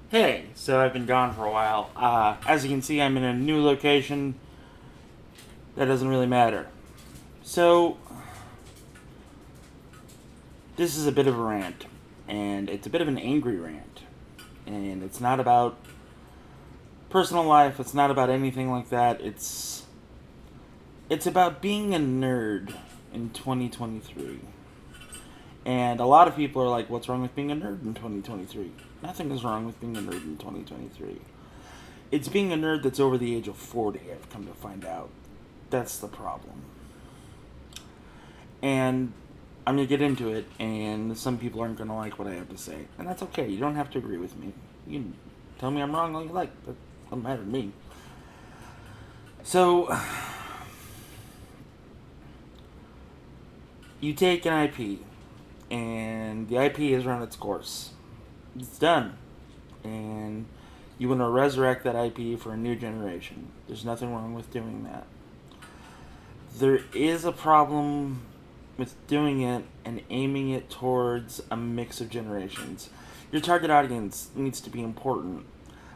Hey, so I've been gone for a while. As you can see, I'm in a new location. That doesn't really matter. So, this is a bit of a rant, and it's a bit of an angry rant. And it's not about personal life, it's not about anything like that. It's about being a nerd in 2023. And a lot of people are like, what's wrong with being a nerd in 2023? Nothing is wrong with being a nerd in 2023. It's being a nerd that's over the age of 40, I've come to find out. That's the problem. And I'm going to get into it, and some people aren't going to like what I have to say. And that's okay. You don't have to agree with me. You can tell me I'm wrong all you like. That doesn't matter to me. So, you take an IP, and the IP has run its course. It's done. And you want to resurrect that IP for a new generation. There's nothing wrong with doing that. There is a problem with doing it and aiming it towards a mix of generations. Your target audience needs to be important,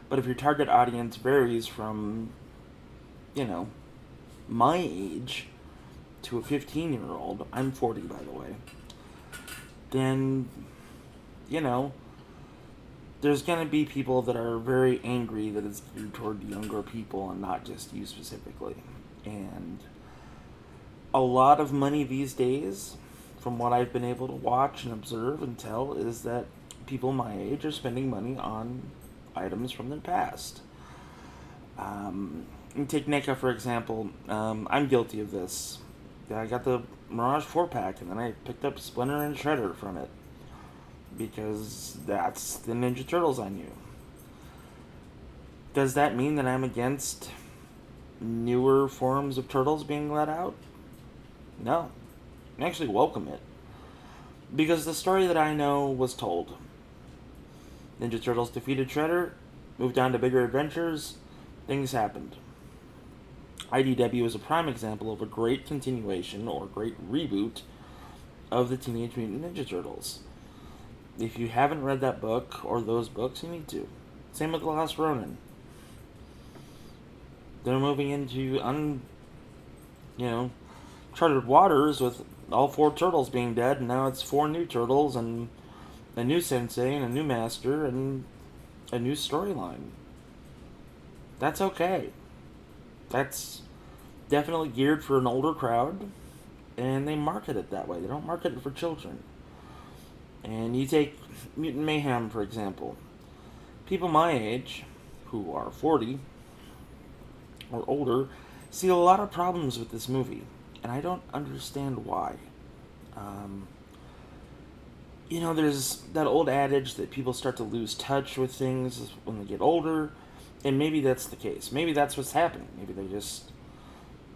but if your target audience varies from, you know, my age to a 15-year-old, I'm 40 by the way, then, you know, there's going to be people that are very angry that it's geared toward younger people and not just you specifically. And a lot of money these days, from what I've been able to watch and observe and tell, is that people my age are spending money on items from their past. You take NECA for example. I'm guilty of this. I got the Mirage 4 pack and then I picked up Splinter and Shredder from it because that's the Ninja Turtles I knew. Does that mean that I'm against newer forms of Turtles being let out? No. I actually welcome it. Because the story that I know was told. Ninja Turtles defeated Shredder, moved on to bigger adventures, things happened. IDW is a prime example of a great continuation or great reboot of the Teenage Mutant Ninja Turtles. If you haven't read that book or those books, you need to. Same with The Last Ronin. They're moving into you know, charted waters with all four turtles being dead, and now it's four new turtles and a new sensei and a new master and a new storyline. That's okay. That's definitely geared for an older crowd, and they market it that way. They don't market it for children. And you take Mutant Mayhem, for example. People my age, who are 40 or older, see a lot of problems with this movie, and I don't understand why. Um, there's that old adage that people start to lose touch with things when they get older, and maybe that's the case. Maybe that's what's happening. Maybe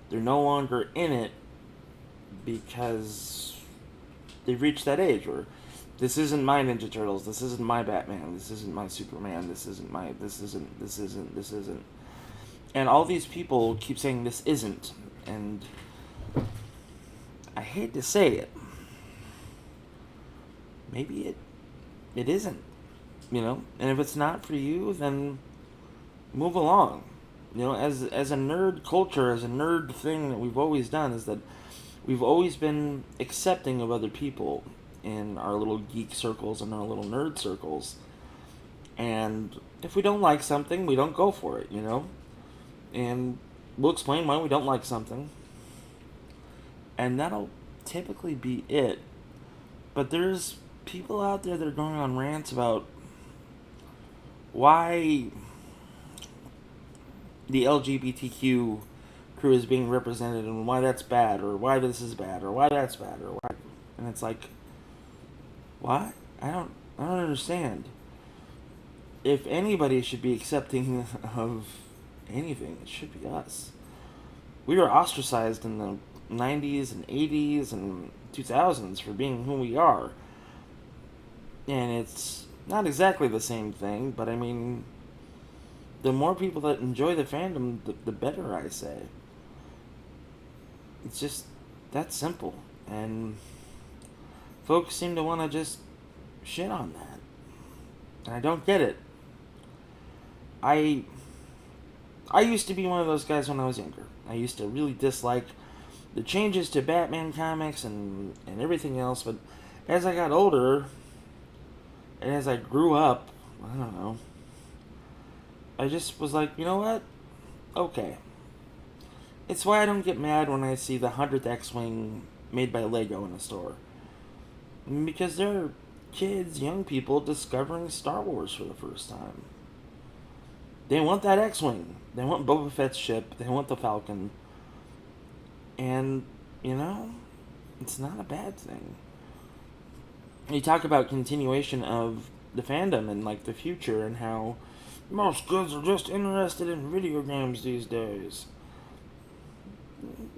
they're no longer in it because they've reached that age where this isn't my Ninja Turtles, this isn't my Batman, this isn't my Superman, this isn't. And all these people keep saying this isn't, and I hate to say it, maybe it isn't, And if it's not for you, then move along. As a nerd culture, as a nerd thing that we've always done is that we've always been accepting of other people in our little geek circles and our little nerd circles. And if we don't like something, we don't go for it. And we'll explain why we don't like something. And that'll typically be it. But there's people out there that are going on rants about why the LGBTQ crew is being represented and why that's bad or why this is bad or why that's bad or why, and it's like, what? I don't understand. If anybody should be accepting of anything, it should be us. We were ostracized in the 90s and 80s and 2000s for being who we are. And it's not exactly the same thing, but I mean, the more people that enjoy the fandom, the better, I say. It's just that simple. And folks seem to want to just shit on that. And I don't get it. I used to be one of those guys when I was younger. I used to really dislike the changes to Batman comics and everything else, but as I got older and as I grew up, I don't know, I just was like, you know what? Okay. It's why I don't get mad when I see the 100th X-Wing made by Lego in a store. Because they're kids, young people discovering Star Wars for the first time. They want that X-Wing. They want Boba Fett's ship. They want the Falcon. And, it's not a bad thing. You talk about continuation of the fandom and, like, the future and how most kids are just interested in video games these days.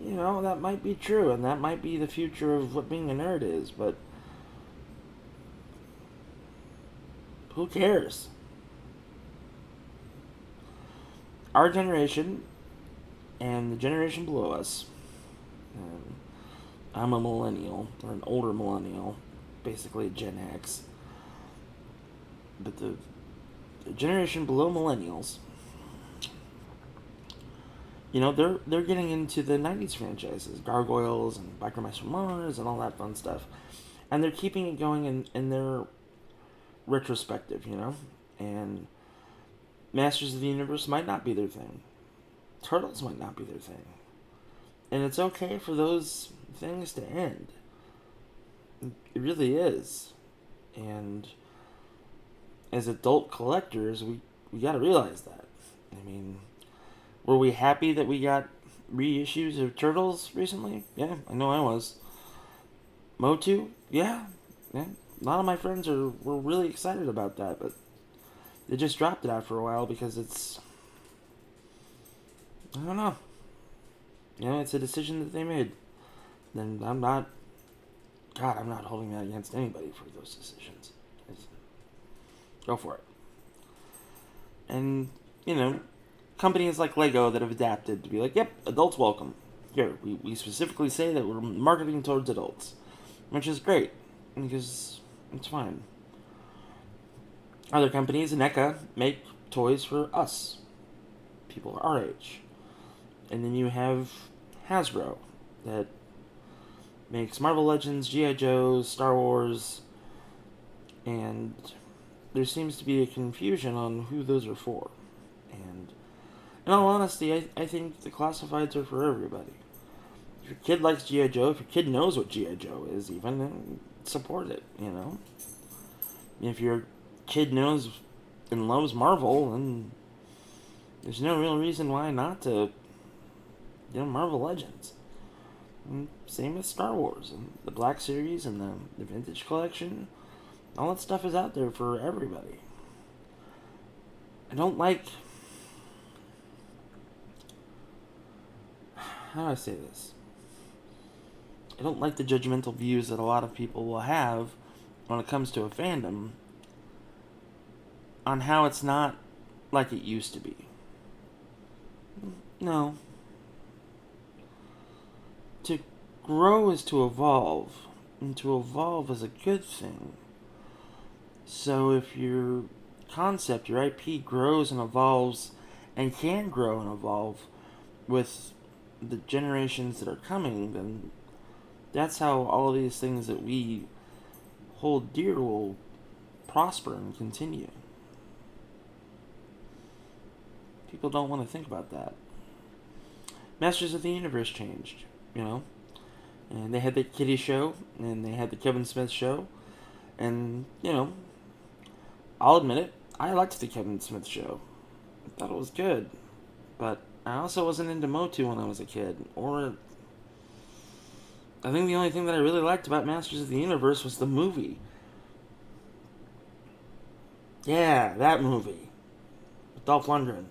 That might be true, and that might be the future of what being a nerd is, but who cares? Our generation and the generation below us, I'm a millennial, or an older millennial, basically Gen X, but the generation below millennials, they're getting into the 90s franchises, Gargoyles and Biker Mice from Mars and all that fun stuff. And they're keeping it going in their retrospective, And Masters of the Universe might not be their thing. Turtles might not be their thing. And it's okay for those things to end. It really is. And as adult collectors, we gotta realize that. I mean, were we happy that we got reissues of Turtles recently? Yeah, I know I was. Motu? Yeah. A lot of my friends were really excited about that, but they just dropped it after a while because it's... I don't know. It's a decision that they made. Then I'm not holding that against anybody for those decisions. Go for it. And, companies like Lego that have adapted to be like, yep, adults welcome. Here, we specifically say that we're marketing towards adults. Which is great, because it's fine. Other companies, NECA, make toys for us. People our age. And then you have Hasbro, that makes Marvel Legends, G.I. Joes, Star Wars, and there seems to be a confusion on who those are for. And in all honesty, I think the classifieds are for everybody. If your kid likes G.I. Joe, if your kid knows what G.I. Joe is even, then support it, If your kid knows and loves Marvel, then there's no real reason why not to, Marvel Legends. And same with Star Wars, and the Black Series, and the Vintage Collection. All that stuff is out there for everybody. I don't like... How do I say this? I don't like the judgmental views that a lot of people will have when it comes to a fandom on how it's not like it used to be. No. To grow is to evolve, and to evolve is a good thing. So if your concept, your IP grows and evolves, and can grow and evolve with the generations that are coming, then that's how all of these things that we hold dear will prosper and continue. People don't want to think about that. Masters of the Universe changed, and they had the Kitty show, and they had the Kevin Smith show, and, I'll admit it, I liked the Kevin Smith show. I thought it was good, but I also wasn't into Motu when I was a kid, or... I think the only thing that I really liked about Masters of the Universe was the movie. Yeah, that movie. With Dolph Lundgren.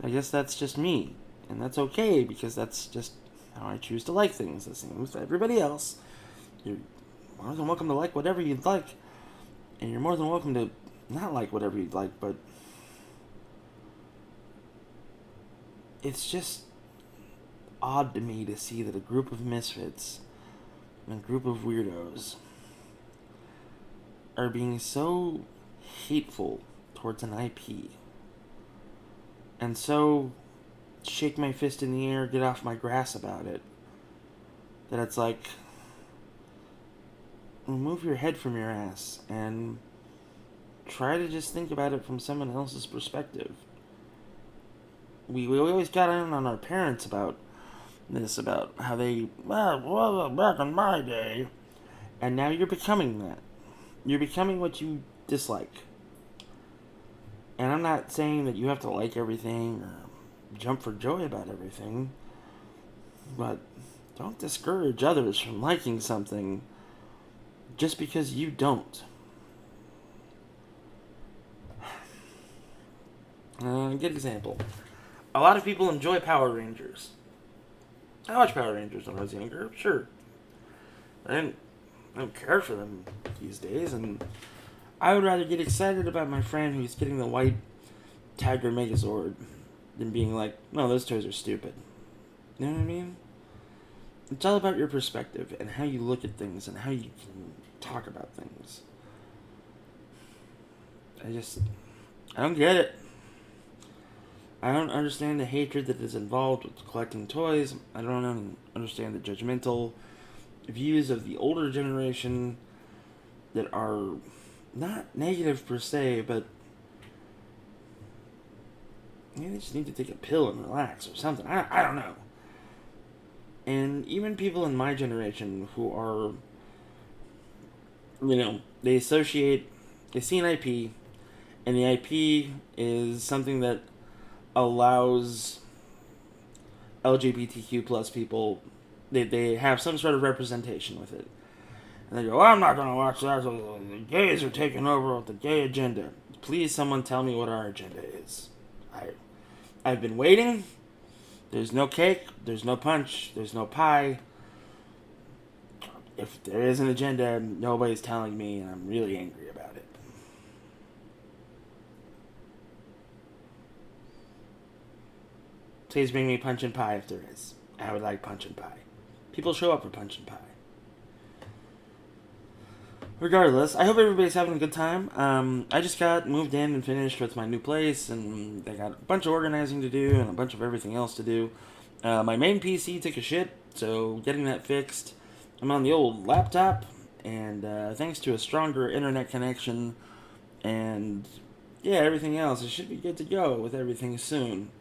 I guess that's just me. And that's okay, because that's just how I choose to like things. The same with everybody else. You're more than welcome to like whatever you'd like. And you're more than welcome to not like whatever you'd like, but... It's just odd to me to see that a group of misfits and a group of weirdos are being so hateful towards an IP. And so shake my fist in the air, get off my grass about it. That it's like, move your head from your ass and try to just think about it from someone else's perspective. We always got on our parents about this, about how they, well, back in my day. And now you're becoming that. You're becoming what you dislike. And I'm not saying that you have to like everything or jump for joy about everything, but don't discourage others from liking something just because you don't. Good example. A lot of people enjoy Power Rangers. I watched Power Rangers when I was younger, sure. I don't care for them these days, and I would rather get excited about my friend who's getting the white Tiger Megazord than being like, no, those toys are stupid. You know what I mean? It's all about your perspective and how you look at things and how you can talk about things. I don't get it. I don't understand the hatred that is involved with collecting toys. I don't understand the judgmental views of the older generation that are not negative per se, but they just need to take a pill and relax or something. I don't know. And even people in my generation who are, they see an IP, and the IP is something that allows LGBTQ plus people, they have some sort of representation with it. And they go, I'm not going to watch that. The gays are taking over with the gay agenda. Please, someone tell me what our agenda is. I've been waiting. There's no cake. There's no punch. There's no pie. If there is an agenda, nobody's telling me, and I'm really angry about it. Please bring me punch and pie if there is. I would like punch and pie. People show up for punch and pie. Regardless, I hope everybody's having a good time. I just got moved in and finished with my new place, and I got a bunch of organizing to do and a bunch of everything else to do. My main PC took a shit, so getting that fixed. I'm on the old laptop, and thanks to a stronger internet connection and everything else, it should be good to go with everything soon.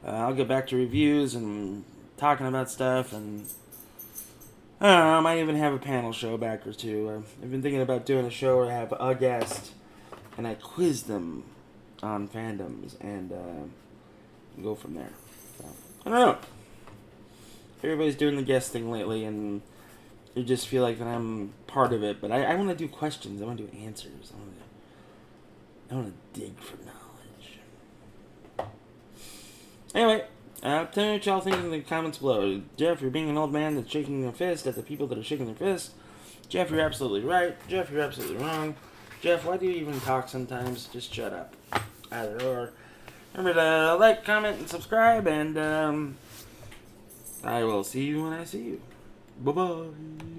I'll get back to reviews and talking about stuff, and I don't know, I might even have a panel show back or two. I've been thinking about doing a show where I have a guest and I quiz them on fandoms and go from there. So, I don't know. Everybody's doing the guest thing lately, and you just feel like that I'm part of it. But I want to do questions. I want to do answers. I want to dig for knowledge. Anyway. Tell me what y'all think in the comments below. Jeff, you're being an old man that's shaking their fist at the people that are shaking their fist. Jeff, you're absolutely right. Jeff, you're absolutely wrong. Jeff, why do you even talk sometimes? Just shut up. Either or. Remember to like, comment, and subscribe, and I will see you when I see you. Bye-bye.